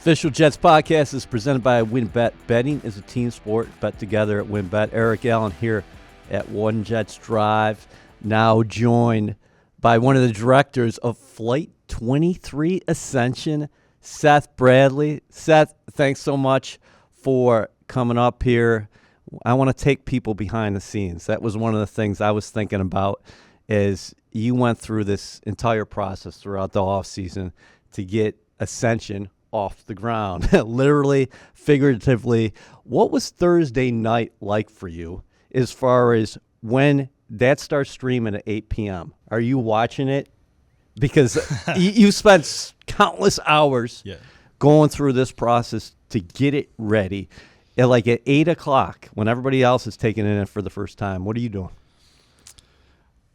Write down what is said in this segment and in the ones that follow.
Official Jets podcast is presented by WynnBET. Betting is a team sport. Bet together at WynnBET. Eric Allen here at One Jets Drive, now joined by one of the directors of Flight 23 Ascension, Seth Bradley. Seth, thanks so much for coming up here. I want to take people behind the scenes. That was one of the things I was thinking about, is you went through this entire process throughout the offseason to get Ascension off the ground, literally, figuratively. What was Thursday night like for you as far as when that starts streaming at 8 p.m.? Are you watching it? Because you spent countless hours going through this process to get it ready. And like at 8 o'clock, when everybody else is taking it in for the first time, what are you doing?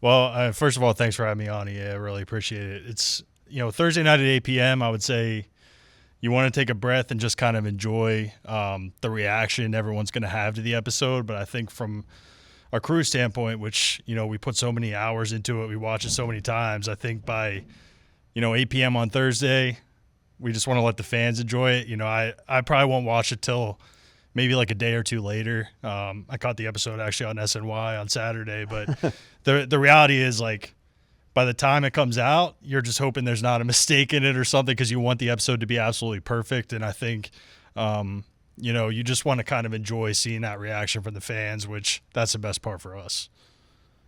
Well, first of all, thanks for having me on. Yeah, I really appreciate it. It's, Thursday night at 8 p.m., I would say you want to take a breath and just kind of enjoy the reaction everyone's going to have to the episode. But I think from our crew standpoint, which, we put so many hours into it, we watch it so many times, I think by, 8 p.m. on Thursday, we just want to let the fans enjoy it. I probably won't watch it till maybe like a day or two later. I caught the episode actually on SNY on Saturday, but the reality is, like, by the time it comes out, you're just hoping there's not a mistake in it or something, because you want the episode to be absolutely perfect. And I think, you just want to kind of enjoy seeing that reaction from the fans, which that's the best part for us.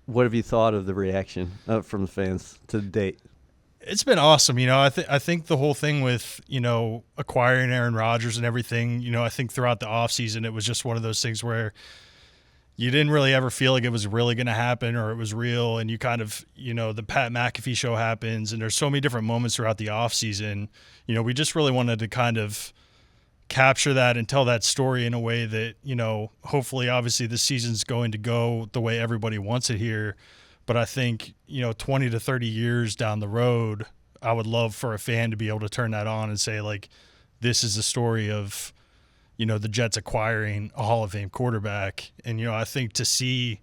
What have you thought of the reaction from the fans to date? It's been awesome. I think the whole thing with, acquiring Aaron Rodgers and everything, I think throughout the offseason, it was just one of those things where you didn't really ever feel like it was really going to happen or it was real. And you kind of, the Pat McAfee show happens, and there's so many different moments throughout the offseason. We just really wanted to kind of capture that and tell that story in a way that, hopefully, obviously, this season's going to go the way everybody wants it here. But I think, 20 to 30 years down the road, I would love for a fan to be able to turn that on and say, like, this is the story of, the Jets acquiring a Hall of Fame quarterback. And, I think to see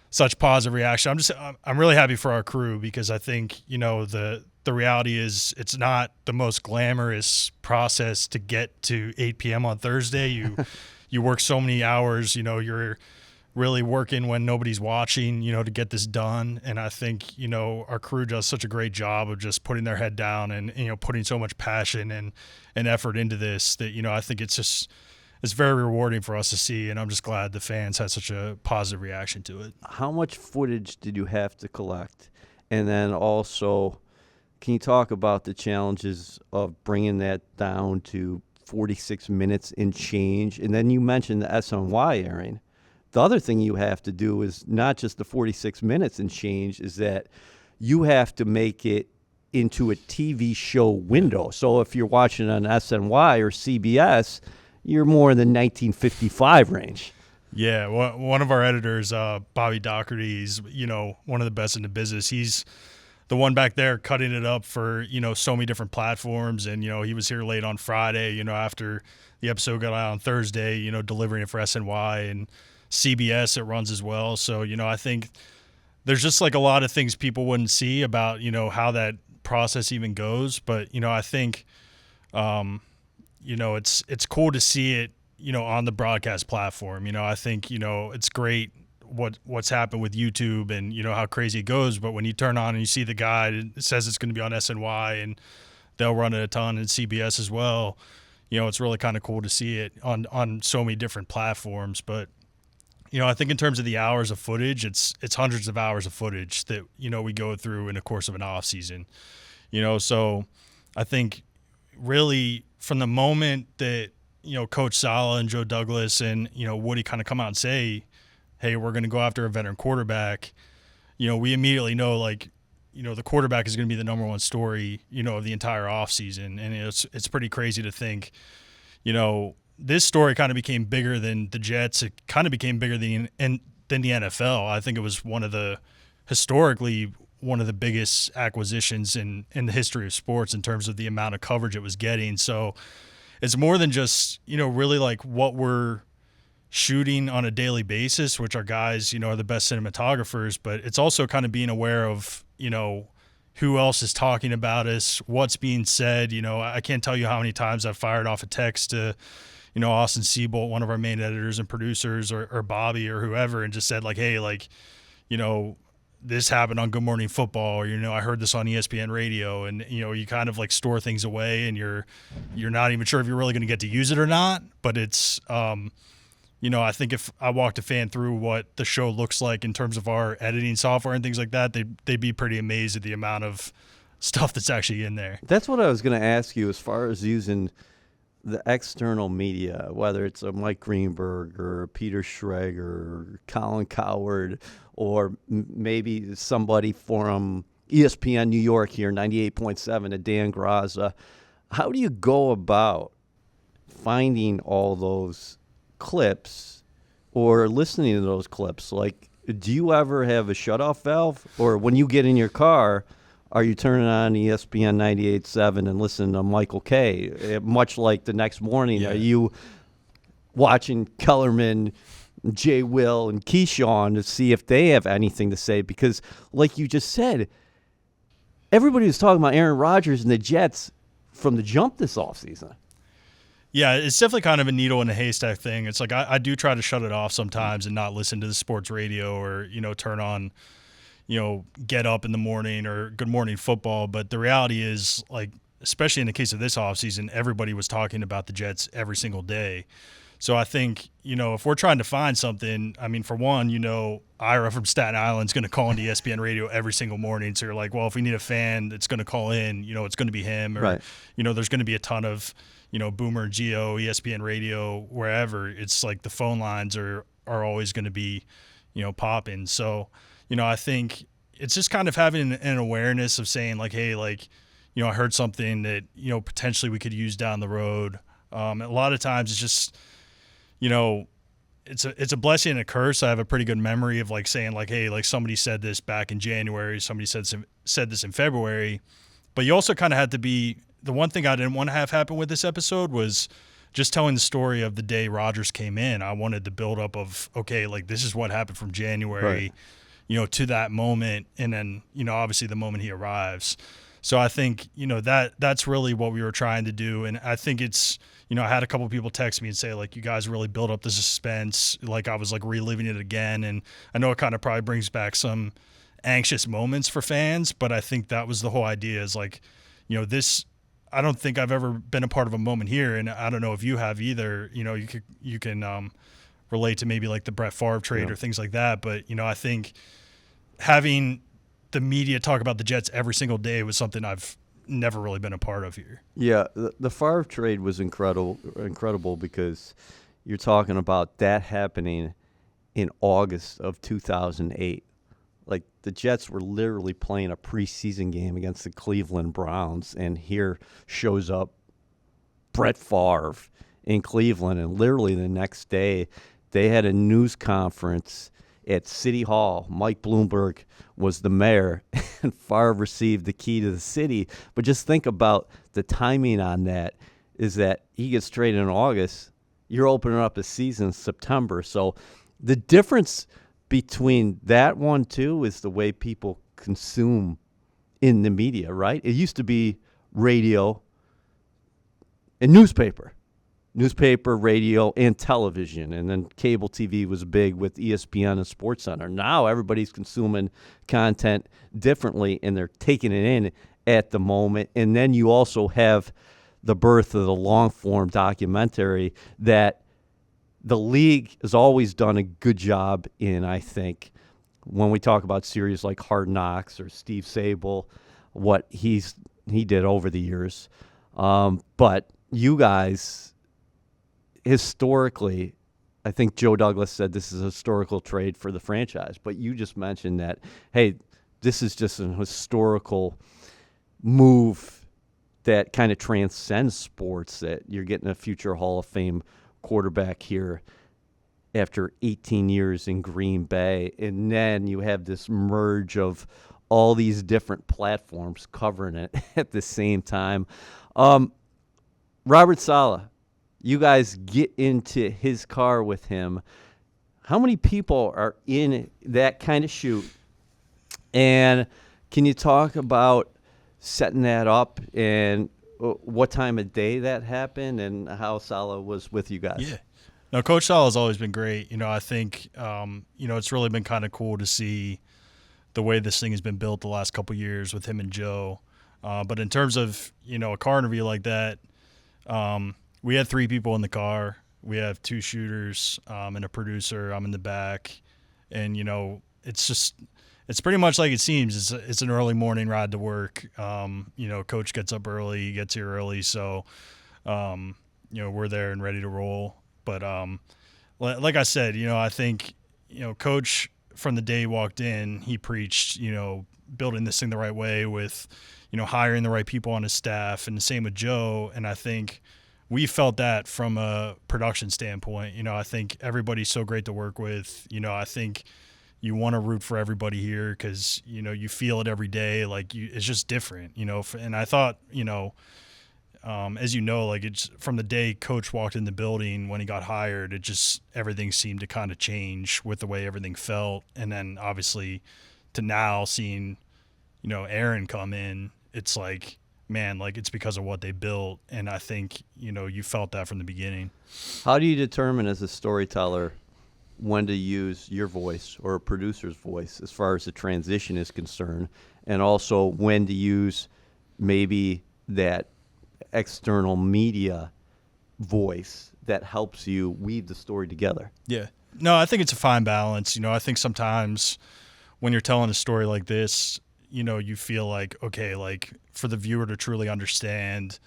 such positive reaction, I'm really happy for our crew, because I think, the reality is it's not the most glamorous process to get to 8 p.m. on Thursday. You work so many hours, you're really working when nobody's watching, to get this done. And I think, our crew does such a great job of just putting their head down and, putting so much passion and effort into this that, I think it's very rewarding for us to see. And I'm just glad the fans had such a positive reaction to it. How much footage did you have to collect? And then also, can you talk about the challenges of bringing that down to 46 minutes and change? And then you mentioned the SNY airing. The other thing you have to do is not just the 46 minutes and change, is that you have to make it into a TV show window. So if you're watching on SNY or CBS, you're more in the 1955 range. Yeah, one of our editors, Bobby Doherty, he's, one of the best in the business. He's the one back there cutting it up for, so many different platforms. And, he was here late on Friday, after the episode got out on Thursday, delivering it for SNY and CBS it runs as well. So, I think there's just like a lot of things people wouldn't see about, how that process even goes. But, I think, it's cool to see it, on the broadcast platform. I think, it's great what's happened with YouTube and, how crazy it goes. But when you turn on and you see the guide, it says it's going to be on SNY and they'll run it a ton in CBS as well. It's really kind of cool to see it on so many different platforms. But, I think in terms of the hours of footage, it's hundreds of hours of footage that, we go through in the course of an off season, so I think really from the moment that, Coach Saleh and Joe Douglas and, Woody kind of come out and say, hey, we're going to go after a veteran quarterback, we immediately know, like, the quarterback is going to be the number one story, of the entire offseason. And it's pretty crazy to think, this story kind of became bigger than the Jets. It kind of became bigger than the NFL. I think it was historically one of the biggest acquisitions in the history of sports in terms of the amount of coverage it was getting. So it's more than just, really like what we're shooting on a daily basis, which our guys, are the best cinematographers, but it's also kind of being aware of, who else is talking about us, what's being said. I can't tell you how many times I've fired off a text to, Austin Siebold, one of our main editors and producers, or Bobby or whoever, and just said like, hey, like, this happened on Good Morning Football, or, I heard this on ESPN radio, and, you kind of like store things away, and you're not even sure if you're really going to get to use it or not. But it's, I think if I walked a fan through what the show looks like in terms of our editing software and things like that, they'd be pretty amazed at the amount of stuff that's actually in there. That's what I was going to ask you as far as using the external media, whether it's a Mike Greenberg or a Peter Schrager or Colin Coward, or maybe somebody from ESPN New York here, 98.7, a Dan Graza. How do you go about finding all those clips or listening to those clips? Like, do you ever have a shutoff valve, or when you get in your car, are you turning on ESPN 98.7 and listening to Michael Kay? Much like the next morning, Are you watching Kellerman, Jay Will, and Keyshawn to see if they have anything to say? Because, like you just said, everybody was talking about Aaron Rodgers and the Jets from the jump this offseason. Yeah, it's definitely kind of a needle in a haystack thing. It's like I do try to shut it off sometimes and not listen to the sports radio, or, turn on, Get Up in the morning or Good Morning Football. But the reality is, like, especially in the case of this offseason, everybody was talking about the Jets every single day. So I think, if we're trying to find something, I mean, for one, Ira from Staten Island is going to call into ESPN radio every single morning. So you're like, well, if we need a fan that's going to call in, it's going to be him. Or, right. There's going to be a ton of, Boomer, Geo, ESPN radio, wherever. It's like the phone lines are always going to be, popping. So, I think it's just kind of having an awareness of saying like, hey, like, I heard something that, potentially we could use down the road. A lot of times it's just, it's a blessing and a curse. I have a pretty good memory of like saying like, hey, like somebody said this back in January, somebody said this in February, but you also kind of had to be, the one thing I didn't want to have happen with this episode was just telling the story of the day Rodgers came in. I wanted the buildup of, okay, like this is what happened from January, right, to that moment. And then, obviously the moment he arrives. So I think, that's really what we were trying to do. And I think it's, I had a couple of people text me and say, like, you guys really built up the suspense. Like, I was, like, reliving it again. And I know it kind of probably brings back some anxious moments for fans, but I think that was the whole idea is, like, this – I don't think I've ever been a part of a moment here, and I don't know if you have either. You can relate to maybe, like, the Brett Favre trade or things like that. But, I think having the media talk about the Jets every single day was something I've never really been a part of here. Yeah, the Favre trade was incredible because you're talking about that happening in August of 2008. Like, the Jets were literally playing a preseason game against the Cleveland Browns, and here shows up Brett Favre in Cleveland, and literally the next day they had a news conference at City Hall. Mike Bloomberg was the mayor, and Favre received the key to the city. But just think about the timing on that, is that he gets traded in August. You're opening up the season in September. So the difference between that one, too, is the way people consume in the media, right? It used to be radio and newspaper, radio, and television. And then cable TV was big with ESPN and SportsCenter. Now everybody's consuming content differently, and they're taking it in at the moment. And then you also have the birth of the long-form documentary that the league has always done a good job in, I think, when we talk about series like Hard Knocks or Steve Sable, what he did over the years. But you guys, historically, I think Joe Douglas said this is a historical trade for the franchise. But you just mentioned that, hey, this is just an historical move that kind of transcends sports, that you're getting a future Hall of Fame quarterback here after 18 years in Green Bay. And then you have this merge of all these different platforms covering it at the same time. Robert Saleh, you guys get into his car with him. How many people are in that kind of shoot? And can you talk about setting that up, and what time of day that happened, and how Saleh was with you guys. Yeah. No, Coach Saleh has always been great. I think, it's really been kind of cool to see the way this thing has been built the last couple of years with him and Joe. But in terms of, a car interview like that, we had 3 people in the car. We have 2 shooters and a producer. I'm in the back. And, it's pretty much like it seems. It's an early morning ride to work. Coach gets up early, gets here early. So, we're there and ready to roll. But like I said, I think, Coach, from the day he walked in, he preached, building this thing the right way with, hiring the right people on his staff, and the same with Joe. And I think we felt that from a production standpoint. I think everybody's so great to work with. I think you want to root for everybody here because, you feel it every day. Like, it's just different, and I thought, as like it's from the day Coach walked in the building when he got hired, it just, everything seemed to kind of change with the way everything felt. And then obviously to now seeing, Aaron come in, it's like, man, like it's because of what they built. And I think, you felt that from the beginning. How do you determine as a storyteller when to use your voice or a producer's voice as far as the transition is concerned, and also when to use maybe that external media voice that helps you weave the story together? Yeah. No, I think it's a fine balance. I think sometimes when you're telling a story like this, you feel like, okay, like for the viewer to truly understand,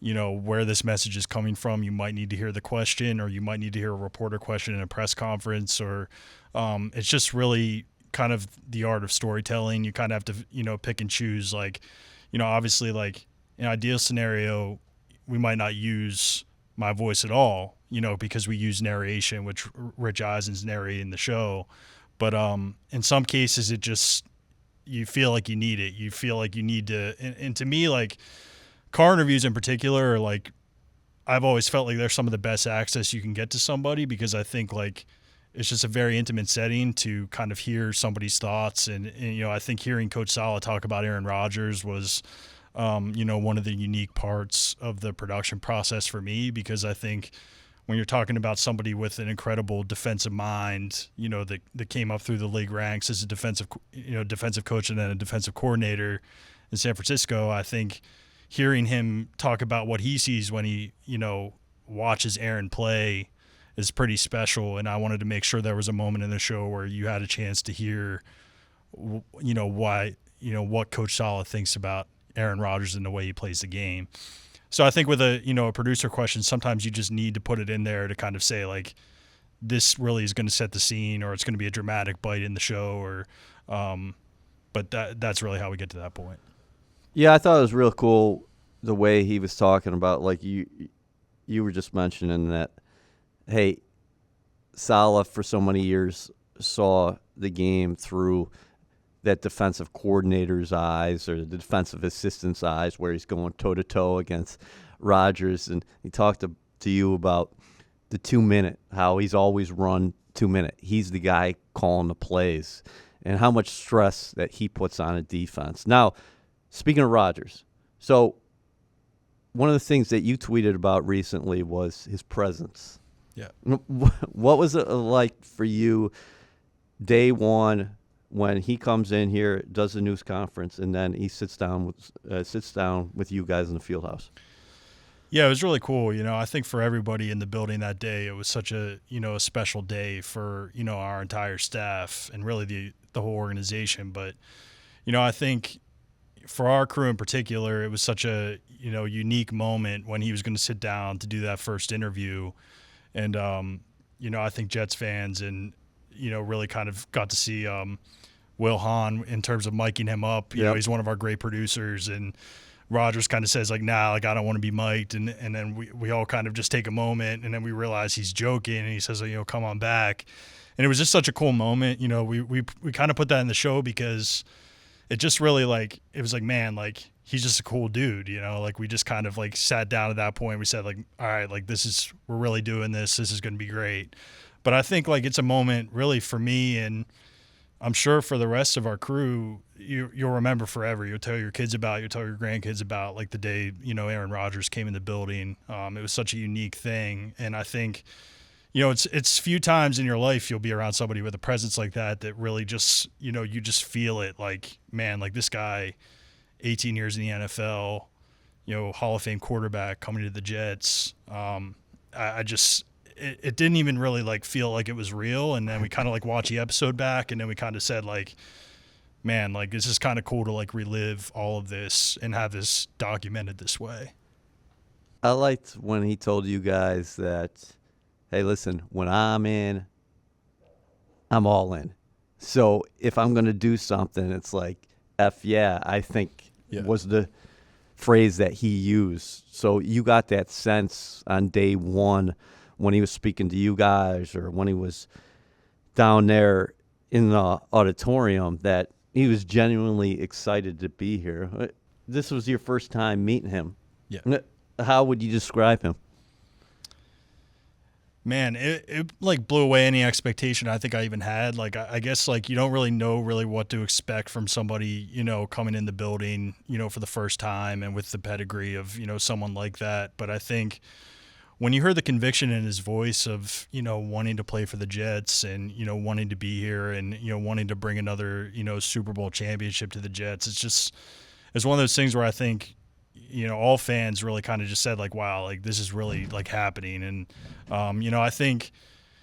where this message is coming from, you might need to hear the question, or you might need to hear a reporter question in a press conference, or it's just really kind of the art of storytelling. You kind of have to, pick and choose. Like, obviously, like in an ideal scenario, we might not use my voice at all, because we use narration, which Rich Eisen's narrating the show. But in some cases, it just, you feel like you need it. You feel like you need to, and to me, like car interviews in particular are like, I've always felt like they're some of the best access you can get to somebody, because I think like it's just a very intimate setting to kind of hear somebody's thoughts. And I think hearing Coach Saleh talk about Aaron Rodgers was, one of the unique parts of the production process for me, because I think when you're talking about somebody with an incredible defensive mind, that came up through the league ranks as a defensive coach and then a defensive coordinator in San Francisco, I think hearing him talk about what he sees when he, watches Aaron play is pretty special. And I wanted to make sure there was a moment in the show where you had a chance to hear, why, what Coach Saleh thinks about Aaron Rodgers and the way he plays the game. So I think with a producer question, sometimes you just need to put it in there to kind of say like, this really is going to set the scene, or it's going to be a dramatic bite in the show, or, but that's really how we get to that point. Yeah, I thought it was real cool the way he was talking about, like you were just mentioning that, hey, Saleh for so many years saw the game through that defensive coordinator's eyes or the defensive assistant's eyes, where he's going toe-to-toe against Rodgers. And he talked to you about the 2-minute, how he's always run 2-minute. He's the guy calling the plays, and how much stress that he puts on a defense. Now, speaking of Rodgers, so one of the things that you tweeted about recently was his presence. Yeah. What was it like for you day one when he comes in here, does the news conference, and then he sits down with you guys in the field house? Yeah, it was really cool. I think for everybody in the building that day, it was such a, a special day for, our entire staff and really the whole organization. But, I think for our crew in particular, it was such a, unique moment when he was going to sit down to do that first interview. And, I think Jets fans and, really kind of got to see Will Hahn in terms of miking him up. You know, he's one of our great producers, and Rodgers kind of says like, nah, like I don't want to be mic'd. And then we all kind of just take a moment, and then we realize he's joking, and he says, come on back. And it was just such a cool moment. We kind of put that in the show because it just really like, it was like, man, like he's just a cool dude, like we just kind of like sat down at that point. We said like, all right, like we're really doing this. This is going to be great. But I think like it's a moment really for me and, I'm sure for the rest of our crew, you'll remember forever. You'll tell your kids about, you'll tell your grandkids about, like the day, Aaron Rodgers came in the building. It was such a unique thing. And I think, it's few times in your life you'll be around somebody with a presence like that really just, you just feel it like, man, like this guy, 18 years in the NFL, Hall of Fame quarterback coming to the Jets. It didn't even really like feel like it was real. And then we kind of like watch the episode back, and then we kind of said like, man, like this is kind of cool to like relive all of this and have this documented this way. I liked when he told you guys that, hey, listen, when I'm in, I'm all in. So if I'm going to do something, it's like, F yeah, I think was the phrase that he used. So you got that sense on day one when he was speaking to you guys, or when he was down there in the auditorium, that he was genuinely excited to be here. This was your first time meeting him. Yeah. How would you describe him? Man, it like blew away any expectation I think I even had. Like, I guess like you don't really know what to expect from somebody, coming in the building, for the first time and with the pedigree of, someone like that. But I think when you heard the conviction in his voice of, wanting to play for the Jets and, wanting to be here and, wanting to bring another, Super Bowl championship to the Jets, it's one of those things where I think, all fans really kind of just said like, wow, like this is really like happening. And, I think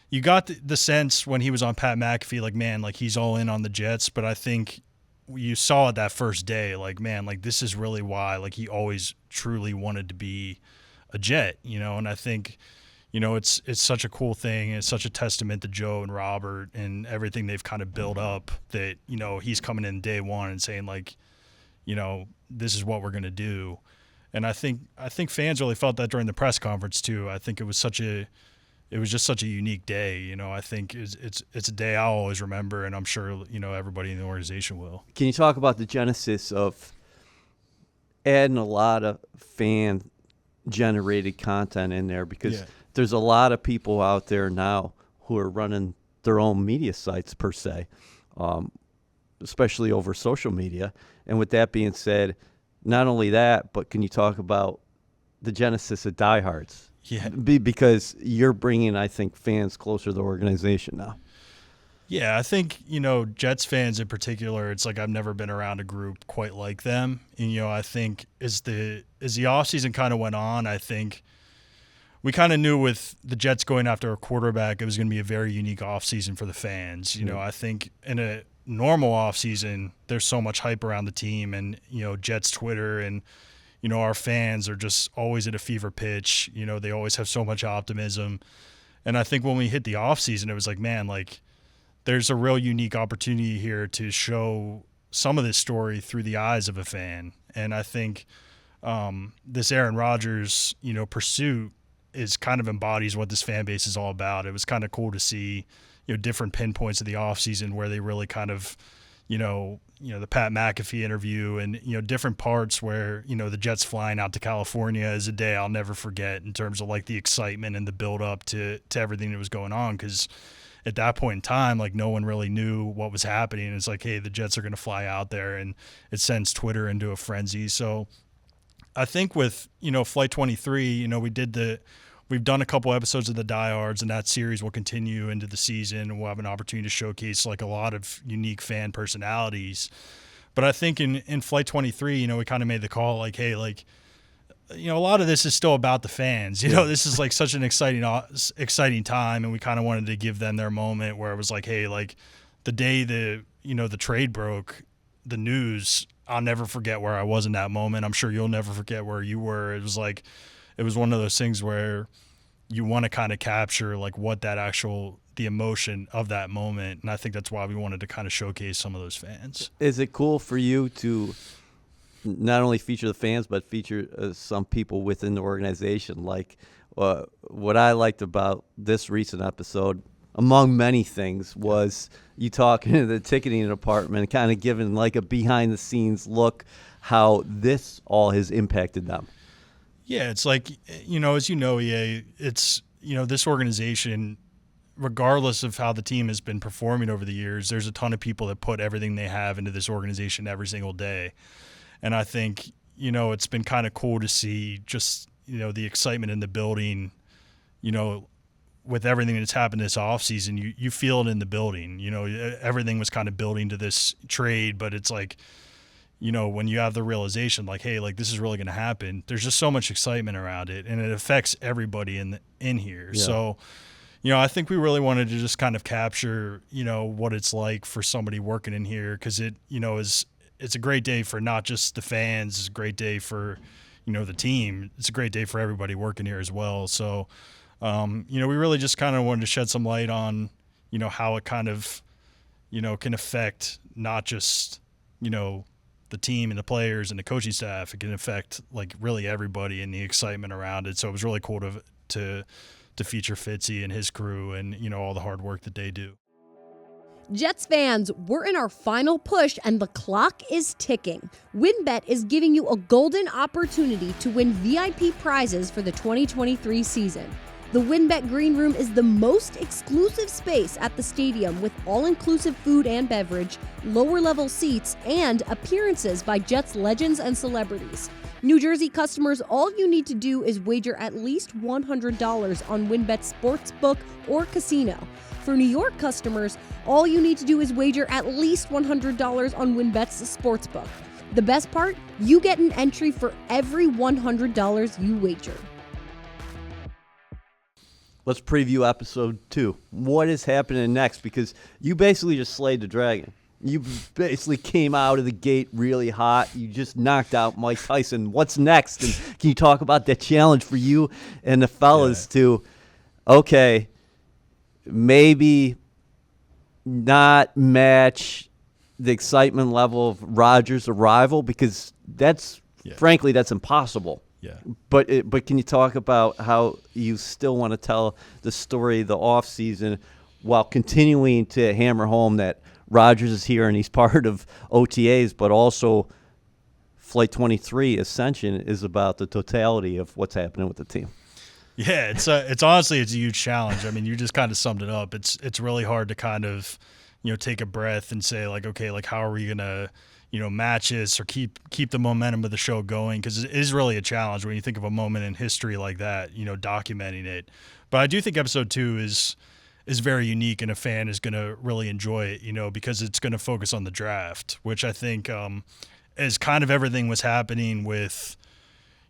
you got the sense when he was on Pat McAfee, like, man, like he's all in on the Jets. But I think you saw it that first day, like, man, like this is really why, like he always truly wanted to be a Jet, and I think, it's such a cool thing. It's such a testament to Joe and Robert and everything they've kind of built up that, he's coming in day one and saying like, this is what we're going to do. And I think fans really felt that during the press conference too. I think it was just such a unique day. I think it's a day I'll always remember, and I'm sure, everybody in the organization will. Can you talk about the genesis of adding a lot of fan generated content in there? Because there's a lot of people out there now who are running their own media sites per se, especially over social media. And with that being said, not only that, but can you talk about the genesis of Diehards? Yeah. Because you're bringing, I think, fans closer to the organization now. Yeah, I think, Jets fans in particular, it's like I've never been around a group quite like them. And, I think as the offseason kind of went on, I think we kind of knew with the Jets going after a quarterback, it was going to be a very unique offseason for the fans. I think in a normal offseason, there's so much hype around the team, and, Jets Twitter and, our fans are just always at a fever pitch. They always have so much optimism. And I think when we hit the offseason, it was like, man, like there's a real unique opportunity here to show some of this story through the eyes of a fan. And I think this Aaron Rodgers, pursuit is kind of embodies what this fan base is all about. It was kind of cool to see, different pinpoints of the offseason where they really kind of, the Pat McAfee interview and, different parts where, the Jets flying out to California is a day I'll never forget in terms of like the excitement and the build up to everything that was going on. Cause at that point in time, like no one really knew what was happening. It's like, hey, the Jets are going to fly out there, and it sends Twitter into a frenzy. So I think with, Flight 23, we've done a couple episodes of the Diehards, and that series will continue into the season, and we'll have an opportunity to showcase like a lot of unique fan personalities. But I think in Flight 23, we kind of made the call like, hey, like, a lot of this is still about the fans. This is like such an exciting time, and we kind of wanted to give them their moment where it was like, hey, like the day the trade broke, the news, I'll never forget where I was in that moment. I'm sure you'll never forget where you were. It was one of those things where you want to kind of capture like what the emotion of that moment. And I think that's why we wanted to kind of showcase some of those fans. Is it cool for you to not only feature the fans, but feature some people within the organization? Like what I liked about this recent episode, among many things, was you talking to the ticketing department and kind of giving like a behind the scenes look how this all has impacted them. Yeah, it's like, as EA, it's, this organization regardless of how the team has been performing over the years, there's a ton of people that put everything they have into this organization every single day. And I think, it's been kind of cool to see just, the excitement in the building, with everything that's happened this offseason. You feel it in the building. Everything was kind of building to this trade, but it's like, when you have the realization, like, hey, like this is really going to happen, there's just so much excitement around it, and it affects everybody in here. Yeah. So, I think we really wanted to just kind of capture, what it's like for somebody working in here, because it's a great day for not just the fans, it's a great day for, the team. It's a great day for everybody working here as well. So, we really just kind of wanted to shed some light on, how it kind of, can affect not just, the team and the players and the coaching staff. It can affect like really everybody and the excitement around it. So it was really cool to feature Fitzy and his crew and, all the hard work that they do. Jets fans, we're in our final push and the clock is ticking. WynnBET is giving you a golden opportunity to win VIP prizes for the 2023 season. The WynnBET Green Room is the most exclusive space at the stadium with all-inclusive food and beverage, lower-level seats, and appearances by Jets legends and celebrities. New Jersey customers, all you need to do is wager at least $100 on WynnBET Sportsbook or Casino. For New York customers, all you need to do is wager at least $100 on WynnBET's Sportsbook. The best part? You get an entry for every $100 you wager. Let's preview episode 2. What is happening next? Because you basically just slayed the dragon. You basically came out of the gate really hot. You just knocked out Mike Tyson. What's next? And can you talk about that challenge for you and the fellas to, okay, maybe not match the excitement level of Rodgers' arrival? Because frankly, that's impossible. Yeah. But can you talk about how you still want to tell the story of the offseason while continuing to hammer home that Rodgers is here and he's part of OTAs, but also Flight 23 Ascension is about the totality of what's happening with the team? Yeah, it's honestly a huge challenge. I mean, you just kind of summed it up. It's really hard to kind of, take a breath and say like, okay, like how are we going to match this or keep the momentum of the show going, because it is really a challenge when you think of a moment in history like that, documenting it. But I do think episode 2 is very unique, and a fan is going to really enjoy it, because it's going to focus on the draft, which I think as kind of everything was happening with,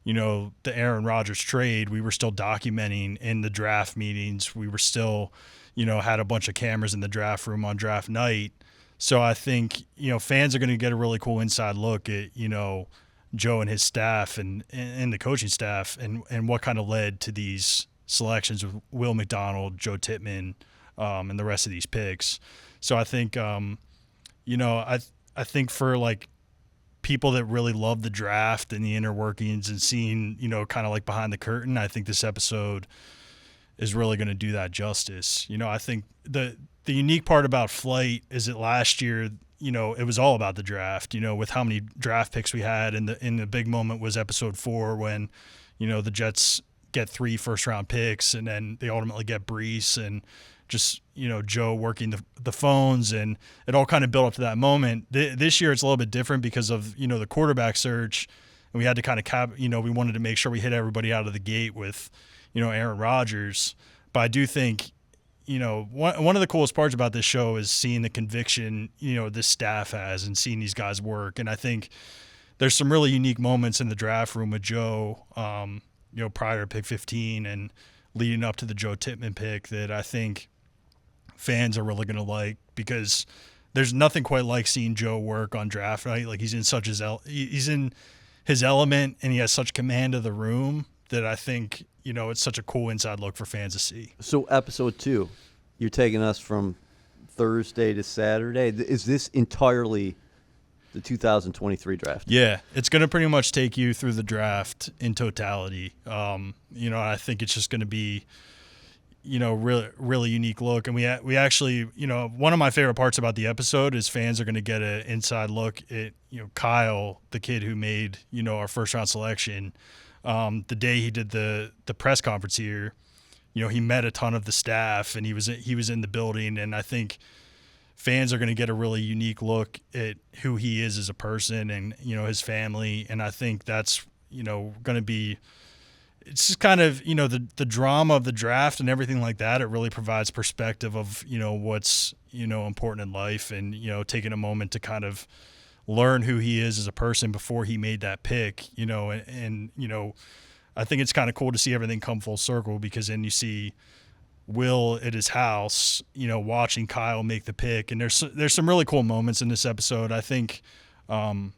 the Aaron Rodgers trade, we were still documenting in the draft meetings. We were still, had a bunch of cameras in the draft room on draft night. So I think, fans are going to get a really cool inside look at, Joe and his staff and the coaching staff and what kind of led to these selections with Will McDonald, Joe Tippmann, and the rest of these picks. So I think, I think for like people that really love the draft and the inner workings and seeing, kind of like behind the curtain, I think this episode is really going to do that justice. I think the unique part about Flight is that last year, it was all about the draft, with how many draft picks we had. And the big moment was episode 4 when, the Jets get 3 first-round picks and then they ultimately get Breece and just, Joe working the phones, and it all kind of built up to that moment. This year it's a little bit different because of, the quarterback search, and we had to kind of we wanted to make sure we hit everybody out of the gate with, Aaron Rodgers. But I do think, one of the coolest parts about this show is seeing the conviction, this staff has and seeing these guys work. And I think there's some really unique moments in the draft room with Joe, prior to pick 15 and leading up to the Joe Tippmann pick that I think fans are really going to like, because there's nothing quite like seeing Joe work on draft night. Like he's in his element, and he has such command of the room that I think, it's such a cool inside look for fans to see. So episode 2, you're taking us from Thursday to Saturday. Is this entirely the 2023 draft? Yeah, it's going to pretty much take you through the draft in totality. I think it's just going to be, really, really unique look. And we actually, one of my favorite parts about the episode is fans are going to get an inside look at, Kyle, the kid who made, our first round selection. The day he did the press conference here, he met a ton of the staff, and he was in the building, and I think fans are going to get a really unique look at who he is as a person and, his family. And I think that's, going to be, it's just kind of, the drama of the draft and everything like that. It really provides perspective of, what's, important in life, and, taking a moment to kind of learn who he is as a person before he made that pick, and I think it's kind of cool to see everything come full circle, because then you see Will at his house, watching Kyle make the pick, and there's some really cool moments in this episode. I think fans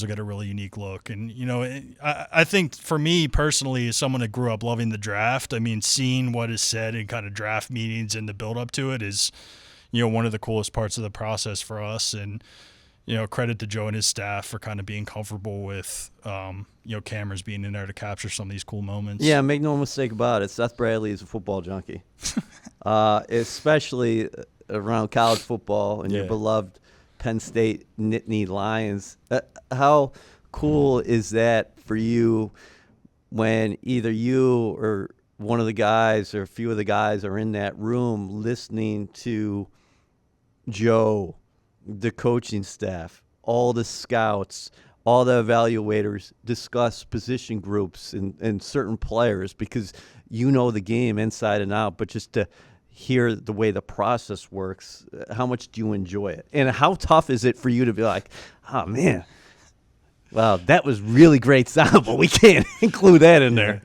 will get a really unique look, and I think for me personally, as someone that grew up loving the draft, I mean, seeing what is said in kind of draft meetings and the build up to it is, one of the coolest parts of the process for us. And credit to Joe and his staff for kind of being comfortable with, cameras being in there to capture some of these cool moments. Yeah, make no mistake about it. Seth Bradley is a football junkie, especially around college football and your beloved Penn State Nittany Lions. How cool is that for you when either you or one of the guys or a few of the guys are in that room listening to Joe, the coaching staff, all the scouts, all the evaluators discuss position groups and certain players, because the game inside and out, but just to hear the way the process works, how much do you enjoy it? And how tough is it for you to be like, oh, man, wow, that was really great sound, but we can't include that in there.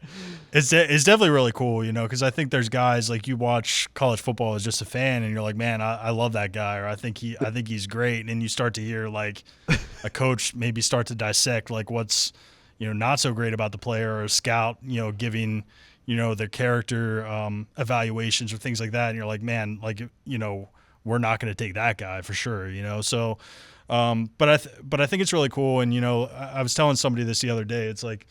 It's definitely really cool, because I think there's guys, like, you watch college football as just a fan, and you're like, man, I love that guy, or I think he's great, and then you start to hear, like, a coach maybe start to dissect, like, what's not so great about the player, or a scout giving their character evaluations or things like that, and you're like, man, like, we're not going to take that guy for sure, so but I think it's really cool. And I was telling somebody this the other day, it's like,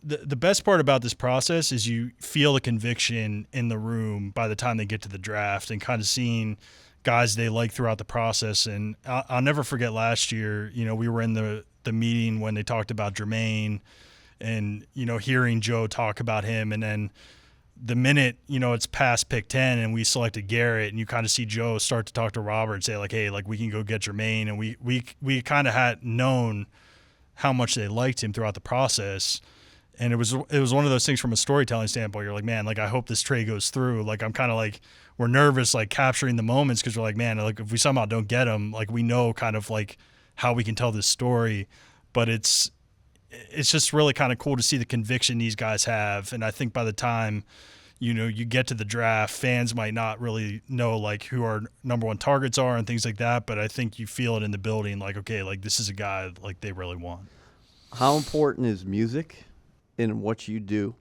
the best part about this process is you feel the conviction in the room by the time they get to the draft, and kind of seeing guys they like throughout the process. And I'll never forget last year, we were in the meeting when they talked about Jermaine, and, hearing Joe talk about him. And then the minute, it's past pick 10 and we selected Garrett, and you kind of see Joe start to talk to Robert and say, like, hey, like, we can go get Jermaine. And we kind of had known how much they liked him throughout the process. And it was one of those things from a storytelling standpoint. You're like, man, like, I hope this trade goes through. Like, I'm kind of like, we're nervous, like, capturing the moments, because we're like, man, like, if we somehow don't get him, like, we know kind of like how we can tell this story. But it's just really kind of cool to see the conviction these guys have. And I think by the time, you get to the draft, fans might not really know, like, who our number one targets are and things like that. But I think you feel it in the building, like, okay, like, this is a guy, like, they really want. How important is music in what you do?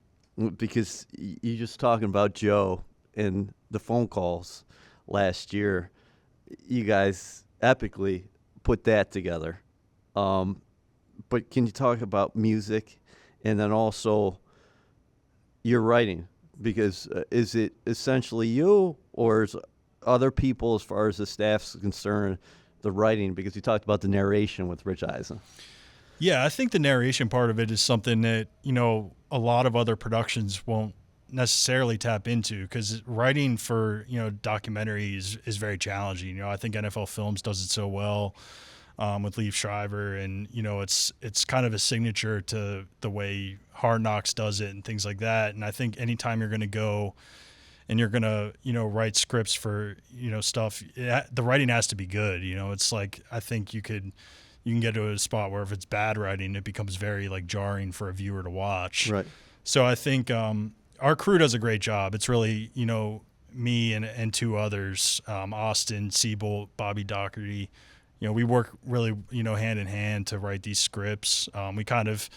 Because you're just talking about Joe and the phone calls last year. You guys epically put that together. But can you talk about music, and then also your writing? Because is it essentially you, or is other people, as far as the staff's concerned, the writing? Because you talked about the narration with Rich Eisen. Yeah, I think the narration part of it is something that, a lot of other productions won't necessarily tap into, because writing for, documentaries is very challenging. I think NFL Films does it so well with Liev Schreiber, and, it's kind of a signature to the way Hard Knocks does it and things like that. And I think anytime you're going to go and you're going to, write scripts for, stuff, the writing has to be good. It's like, I think you can get to a spot where if it's bad writing, it becomes very, like, jarring for a viewer to watch. Right. So I think our crew does a great job. It's really, me and two others, Austin, Siebold, Bobby Doherty. We work really, hand in hand to write these scripts. We kind of,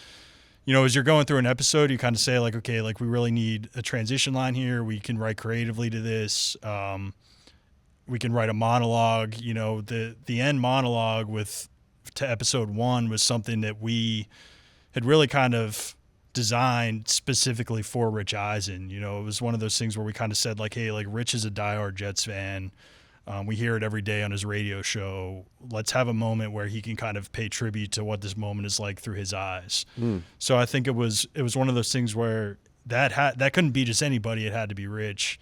as you're going through an episode, you kind of say, like, okay, like, we really need a transition line here. We can write creatively to this. We can write a monologue. The end monologue to episode 1 was something that we had really kind of designed specifically for Rich Eisen. It was one of those things where we kind of said, like, hey, like, Rich is a diehard Jets fan. We hear it every day on his radio show. Let's have a moment where he can kind of pay tribute to what this moment is like through his eyes. So I think it was one of those things where that couldn't be just anybody. It had to be Rich.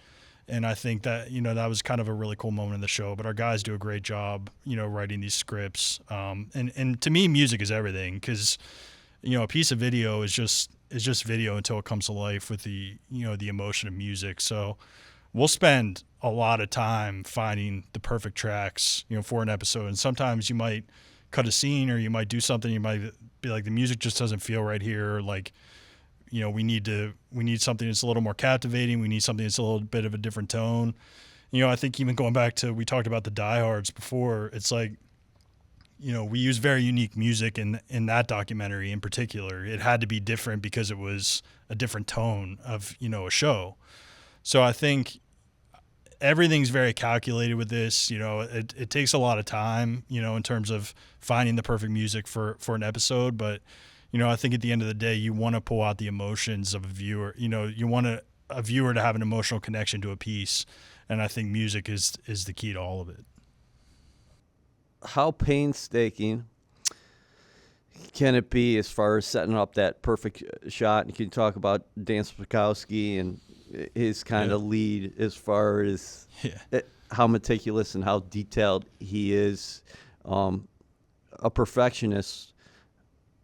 And I think that, that was kind of a really cool moment in the show. But our guys do a great job, writing these scripts. And to me, music is everything, because, a piece of video is just video until it comes to life with the emotion of music. So we'll spend a lot of time finding the perfect tracks, for an episode. And sometimes you might cut a scene, or you might do something. You might be like, the music just doesn't feel right here. Or like, we need something that's a little more captivating. We need something that's a little bit of a different tone. I think even going back to, we talked about the Diehards before, it's like, we use very unique music in that documentary in particular. It had to be different because it was a different tone of, a show. So I think everything's very calculated with this. It takes a lot of time, in terms of finding the perfect music for an episode. But, I think at the end of the day, you want to pull out the emotions of a viewer. You want a viewer to have an emotional connection to a piece. And I think music is the key to all of it. How painstaking can it be as far as setting up that perfect shot? You can talk about Dan Spakowski and his kind of lead as far as how meticulous and how detailed he is, a perfectionist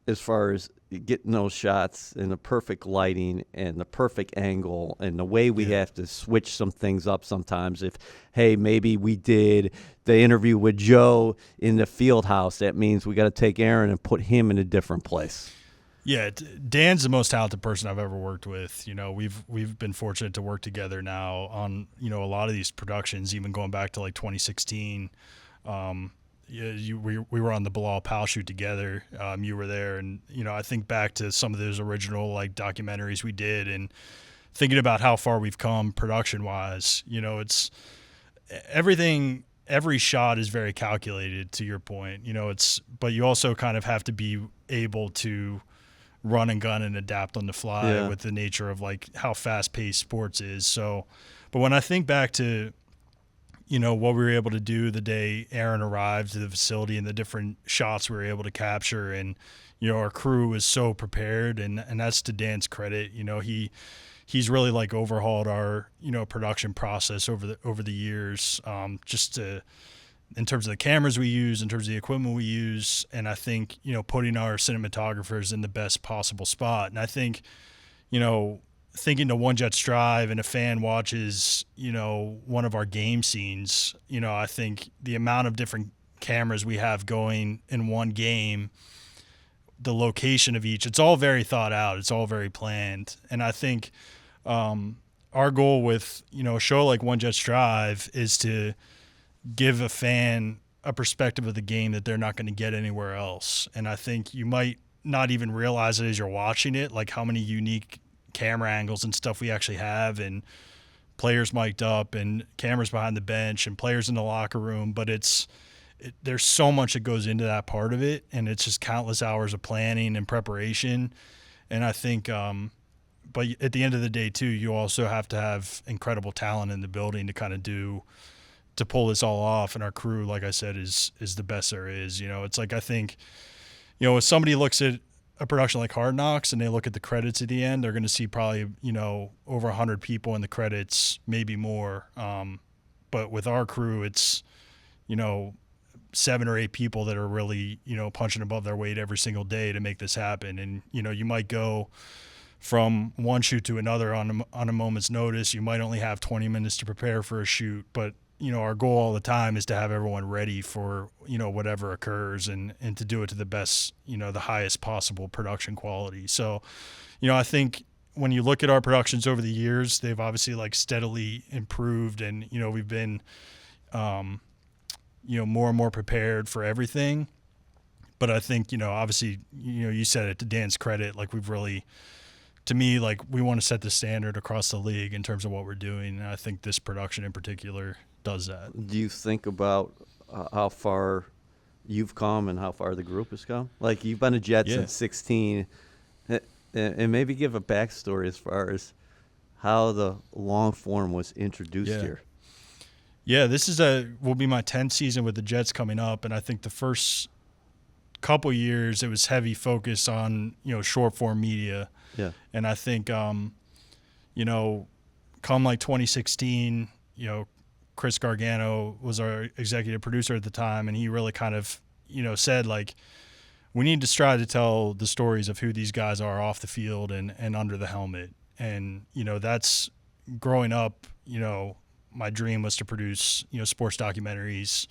as far as getting those shots and the perfect lighting and the perfect angle and the way we have to switch some things up sometimes. If, hey, maybe we did the interview with Joe in the field house, that means we got to take Aaron and put him in a different place. Yeah, Dan's the most talented person I've ever worked with. We've been fortunate to work together now on, a lot of these productions, even going back to like 2016. We were on the Bilal Powell shoot together. You were there, and I think back to some of those original like documentaries we did, and thinking about how far we've come production wise. It's everything. Every shot is very calculated. To your point, but you also kind of have to be able to run and gun and adapt on the fly with the nature of like how fast paced sports is. So, but when I think back to what we were able to do the day Aaron arrived to the facility and the different shots we were able to capture, and, our crew was so prepared, and that's to Dan's credit. He's really like overhauled our, production process over the years, just in terms of the cameras we use, in terms of the equipment we use. And I think, putting our cinematographers in the best possible spot. And I think, thinking to One Jets Drive and a fan watches, one of our game scenes, I think the amount of different cameras we have going in one game, the location of each, it's all very thought out. It's all very planned. And I think our goal with, a show like One Jets Drive is to give a fan a perspective of the game that they're not going to get anywhere else. And I think you might not even realize it as you're watching it, like how many unique camera angles and stuff we actually have, and players mic'd up and cameras behind the bench and players in the locker room. But there's so much that goes into that part of it, and it's just countless hours of planning and preparation. And I think but at the end of the day too, you also have to have incredible talent in the building to kind of to pull this all off. And our crew, like I said, is the best there is. It's like, I think, if somebody looks at a production like Hard Knocks and they look at the credits at the end, they're going to see probably, over 100 people in the credits, maybe more. But with our crew, it's, 7 or 8 people that are really, punching above their weight every single day to make this happen. And, you might go from one shoot to another on a moment's notice. You might only have 20 minutes to prepare for a shoot, but our goal all the time is to have everyone ready for, whatever occurs, and to do it to the best, the highest possible production quality. So, I think when you look at our productions over the years, they've obviously like steadily improved, and, we've been, more and more prepared for everything. But I think, obviously, you said it, to Dan's credit, like we've really, to me, like we want to set the standard across the league in terms of what we're doing. And I think this production in particular does that. Do you think about how far you've come and how far the group has come? Like, you've been a Jet since 16, and maybe give a backstory as far as how the long form was introduced here. Yeah, this will be my 10th season with the Jets coming up, and I think the first couple years it was heavy focus on short form media. Yeah, and I think you know, come like 2016, you know, Chris Gargano was our executive producer at the time, and he really kind of, you know, said like, we need to try to tell the stories of who these guys are off the field and under the helmet. And, you know, that's growing up, you know, my dream was to produce, you know, sports documentaries.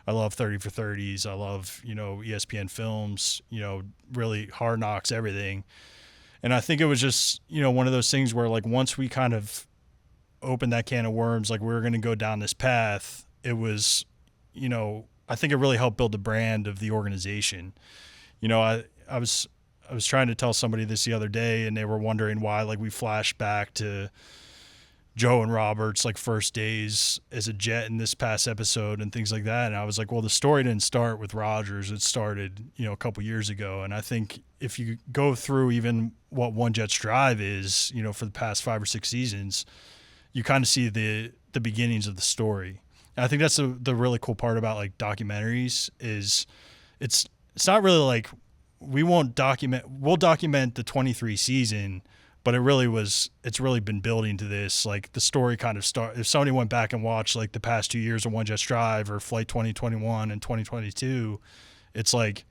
I love 30 for 30s. I love, you know, ESPN films, you know, really Hard Knocks, everything. And I think it was just, you know, one of those things where like once we kind of opened that can of worms, like we were going to go down this path, it was, you know, I think it really helped build the brand of the organization. You know, I was trying to tell somebody this the other day, and they were wondering why like we flashed back to Joe and Robert's like first days as a Jet in this past episode and things like that. And I was like, well, the story didn't start with Rodgers. It started, you know, a couple years ago. And I think if you go through even what One Jets Drive is, you know, for the past 5 or 6 seasons, you kind of see the beginnings of the story. And I think that's the really cool part about like documentaries is it's not really like we'll document the 23 season, but it's really been building to this. Like the story kind of if somebody went back and watched like the past 2 years of One Jets Drive or Flight 2021 and 2022, it's like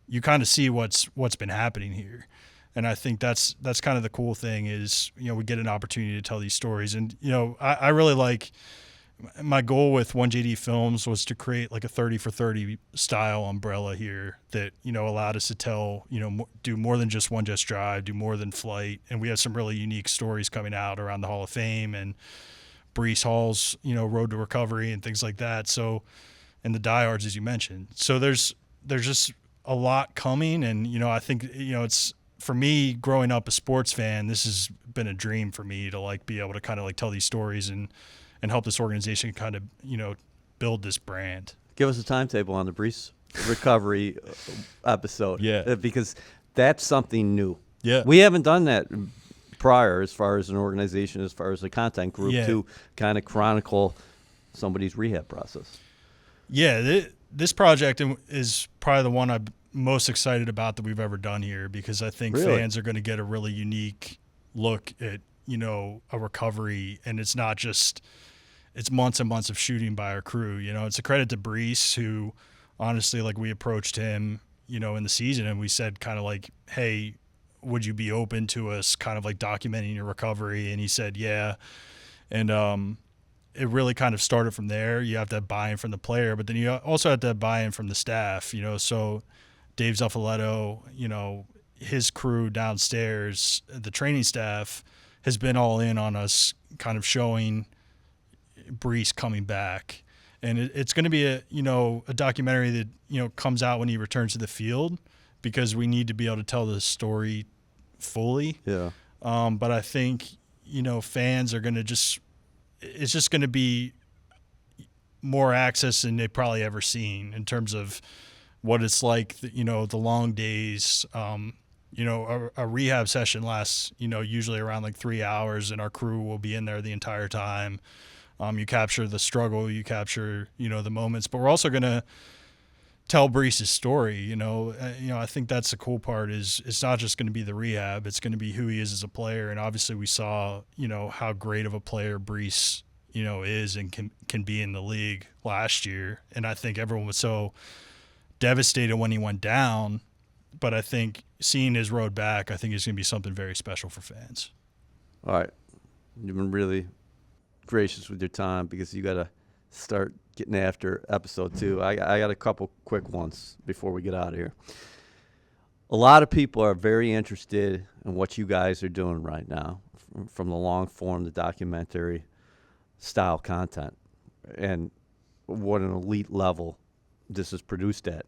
you kind of see what's been happening here. And I think that's kind of the cool thing is, you know, we get an opportunity to tell these stories. And, you know, I really like my goal with 1JD Films was to create like a 30 for 30 style umbrella here that, you know, allowed us to tell, you know, do more than just One Jets Drive, do more than Flight. And we have some really unique stories coming out around the Hall of Fame and Breece Hall's, you know, road to recovery and things like that. So, and the Diehards, as you mentioned. So there's just a lot coming. And, you know, I think, you know, it's, for me, growing up a sports fan, this has been a dream for me to like be able to kind of like tell these stories and help this organization kind of, you know, build this brand. Give us a timetable on the Breece recovery episode. Yeah. Because that's something new. Yeah. We haven't done that prior as far as an organization, as far as a content group to kind of chronicle somebody's rehab process. Yeah. This project is probably the one I'm most excited about that we've ever done here because I think fans are going to get a really unique look at, you know, a recovery. And it's not just – it's months and months of shooting by our crew. You know, it's a credit to Breece, who honestly, like we approached him, you know, in the season and we said kind of like, hey, would you be open to us kind of like documenting your recovery? And he said, yeah. And it really kind of started from there. You have to have buy-in from the player, but then you also have to have buy-in from the staff, you know. So Dave Zuffaletto, you know, his crew downstairs, the training staff has been all in on us kind of showing Breece coming back. And it's going to be a documentary that, you know, comes out when he returns to the field because we need to be able to tell the story fully. Yeah. But I think, you know, fans are going to it's just going to be more access than they've probably ever seen in terms of what it's like, you know, the long days. You know, a rehab session lasts, you know, usually around like 3 hours and our crew will be in there the entire time. You capture the struggle, you capture, you know, the moments, but we're also going to tell Breece's story. You know, I think that's the cool part is it's not just going to be the rehab, it's going to be who he is as a player. And obviously we saw, you know, how great of a player Breece, you know, is and can be in the league last year. And I think everyone was so devastated when he went down, but I think seeing his road back, I think is going to be something very special for fans. All right. You've been really gracious with your time because you got to start getting after episode 2. I got a couple quick ones before we get out of here. A lot of people are very interested in what you guys are doing right now, from the long form, the documentary style content, and what an elite level this is produced at.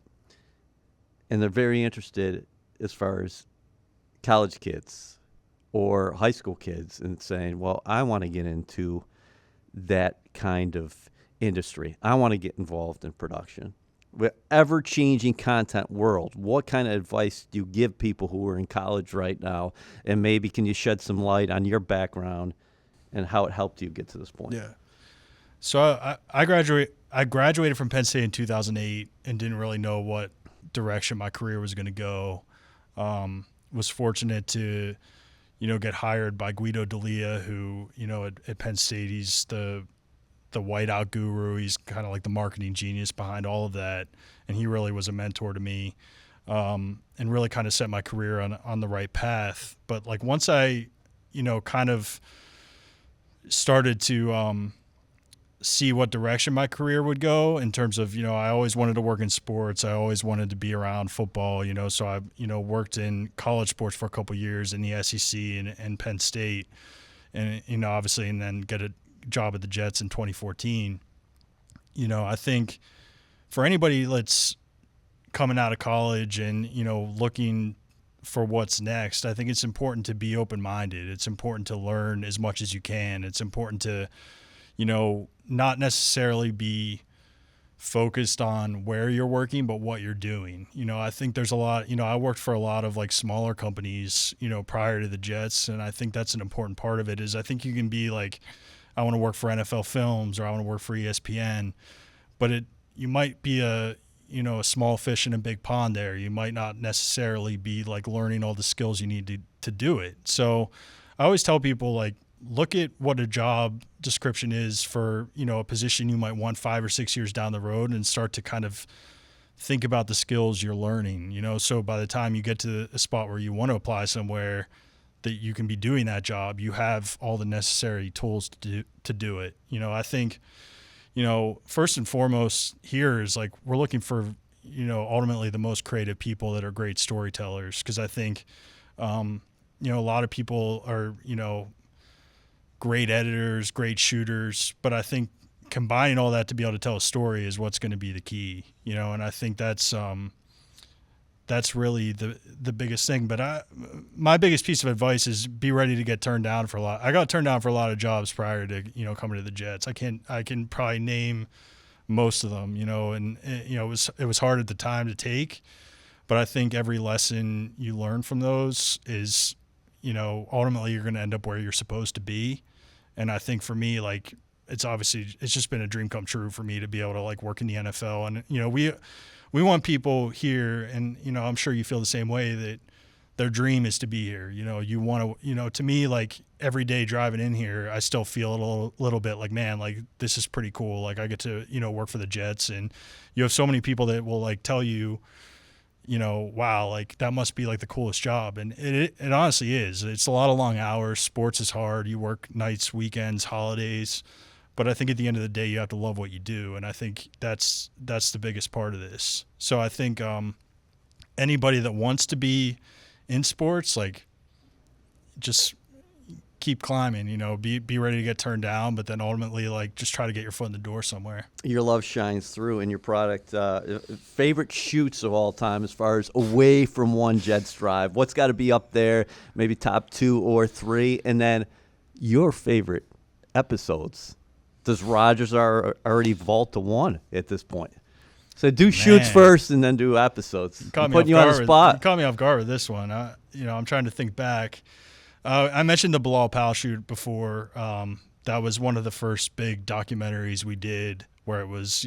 And they're very interested as far as college kids or high school kids and saying, well, I want to get into that kind of industry. I want to get involved in production. With ever-changing content world, what kind of advice do you give people who are in college right now? And maybe can you shed some light on your background and how it helped you get to this point? Yeah. So I graduated from Penn State in 2008 and didn't really know what direction my career was going to go. Was fortunate to, get hired by Guido D'Elia, who, at Penn State, he's the whiteout guru. He's kind of like the marketing genius behind all of that. And he really was a mentor to me, and really kind of set my career on the right path. But like once I, kind of started to see what direction my career would go in terms of, I always wanted to work in sports. I always wanted to be around football, so I, worked in college sports for a couple of years in the SEC and Penn State, and, obviously, and then get a job at the Jets in 2014. I think for anybody that's coming out of college and, looking for what's next, I think it's important to be open-minded. It's important to learn as much as you can. It's important to, not necessarily be focused on where you're working, but what you're doing. I think there's a lot, I worked for a lot of like smaller companies, prior to the Jets. And I think that's an important part of it is I think you can be like, I want to work for NFL Films or I want to work for ESPN, but you might be a small fish in a big pond there. You might not necessarily be like learning all the skills you need to do it. So I always tell people like, look at what a job description is for, a position you might want 5 or 6 years down the road and start to kind of think about the skills you're learning, so by the time you get to a spot where you want to apply somewhere that you can be doing that job, you have all the necessary tools to do it. I think, first and foremost here is like, we're looking for, ultimately the most creative people that are great storytellers. Cause I think, a lot of people are, great editors, great shooters, but I think combining all that to be able to tell a story is what's going to be the key, and I think that's really the biggest thing. But my biggest piece of advice is be ready to get turned down for a lot. I got turned down for a lot of jobs prior to, coming to the Jets. I can probably name most of them, and it was hard at the time to take, but I think every lesson you learn from those is, ultimately you're going to end up where you're supposed to be. And I think for me, like, it's just been a dream come true for me to be able to like work in the NFL. And, we want people here, and, I'm sure you feel the same way, that their dream is to be here. You want to, to me, like every day driving in here, I still feel a little bit like, man, like this is pretty cool. Like I get to, work for the Jets, and you have so many people that will like tell you, wow, like that must be like the coolest job. And it honestly is. It's a lot of long hours. Sports is hard. You work nights, weekends, holidays. But I think at the end of the day, you have to love what you do. And I think that's the biggest part of this. So I think anybody that wants to be in sports, like just keep climbing, be ready to get turned down, but then ultimately like just try to get your foot in the door somewhere. Your love shines through in your product. Favorite shoots of all time as far as away from One Jets Drive? What's got to be up there? Maybe top 2 or 3, and then your favorite episodes. Does Rodgers already vault to 1 at this point? So do shoots first and then do episodes. I'm putting you on the spot. You caught me off guard with this one. I'm trying to think back. I mentioned the Bilal Powell shoot before. That was one of the first big documentaries we did where it was,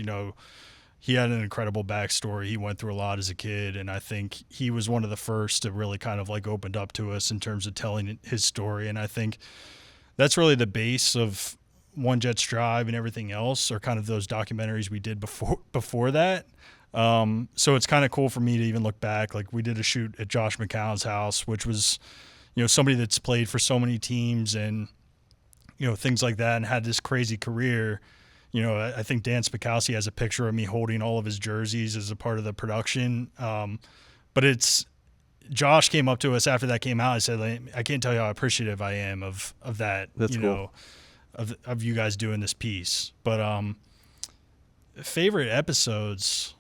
he had an incredible backstory. He went through a lot as a kid, and I think he was one of the first to really kind of like opened up to us in terms of telling his story. And I think that's really the base of One Jets Drive and everything else, are kind of those documentaries we did before that. So it's kind of cool for me to even look back. Like we did a shoot at Josh McCown's house, which was, somebody that's played for so many teams and, things like that, and had this crazy career. I think Dan Spikowski has a picture of me holding all of his jerseys as a part of the production. But Josh came up to us after that came out. I said, like, I can't tell you how appreciative I am of that. That's cool. Of you guys doing this piece. But favorite episodes,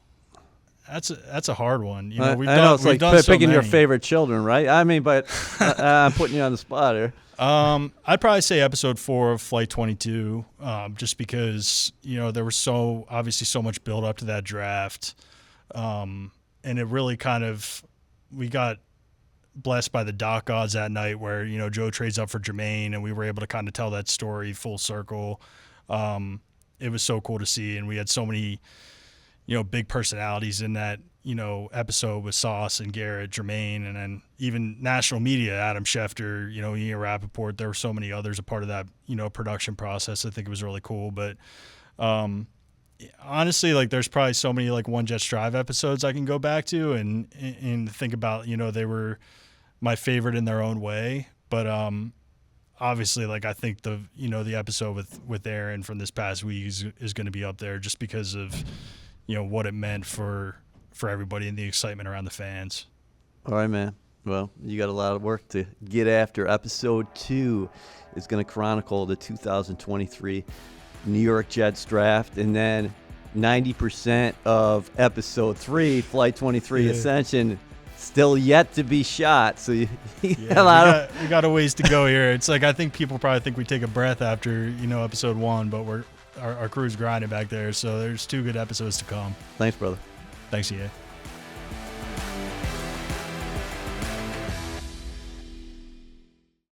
that's a hard one. I know it's like picking your favorite children, right? I mean, but I'm putting you on the spot here. I'd probably say episode 4 of Flight 22, just because there was obviously so much build up to that draft, and it really kind of, we got blessed by the doc odds that night where Joe trades up for Jermaine, and we were able to kind of tell that story full circle. It was so cool to see, and we had so many big personalities in that, episode with Sauce and Garrett, Jermaine, and then even national media, Adam Schefter, Ian Rappaport. There were so many others a part of that, production process. I think it was really cool. But honestly, like, there's probably so many like One Jets Drive episodes I can go back to and think about, they were my favorite in their own way. But obviously, like, I think the episode with Aaron from this past week is going to be up there just because of, what it meant for everybody and the excitement around the fans. All right, man. Well, you got a lot of work to get after. Episode 2 is going to chronicle the 2023 New York Jets draft, and then 90% of episode 3, Flight 23 Ascension, still yet to be shot. So you we got a ways to go here. It's like, I think people probably think we take a breath after episode 1, but our crew's grinding back there. So there's 2 good episodes to come. Thanks, brother. Thanks, EA.